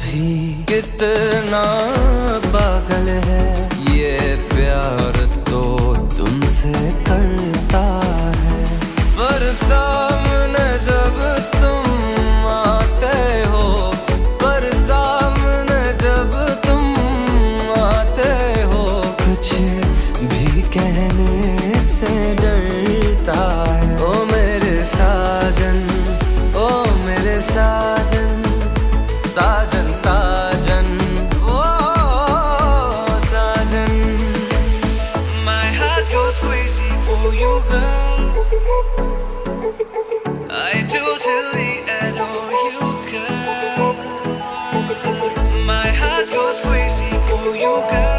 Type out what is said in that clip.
भी कितना पागल है ये प्यार तो तुमसे करता है, पर सामने जब तुम आते हो, पर सामने जब तुम आते हो, कुछ भी कहने से डरता है। ओ मेरे साजन, ओ मेरे साजन, साजन साजन, ओ साजन। My heart goes crazy for you, girl. I totally adore you, girl. My heart goes crazy for you, girl.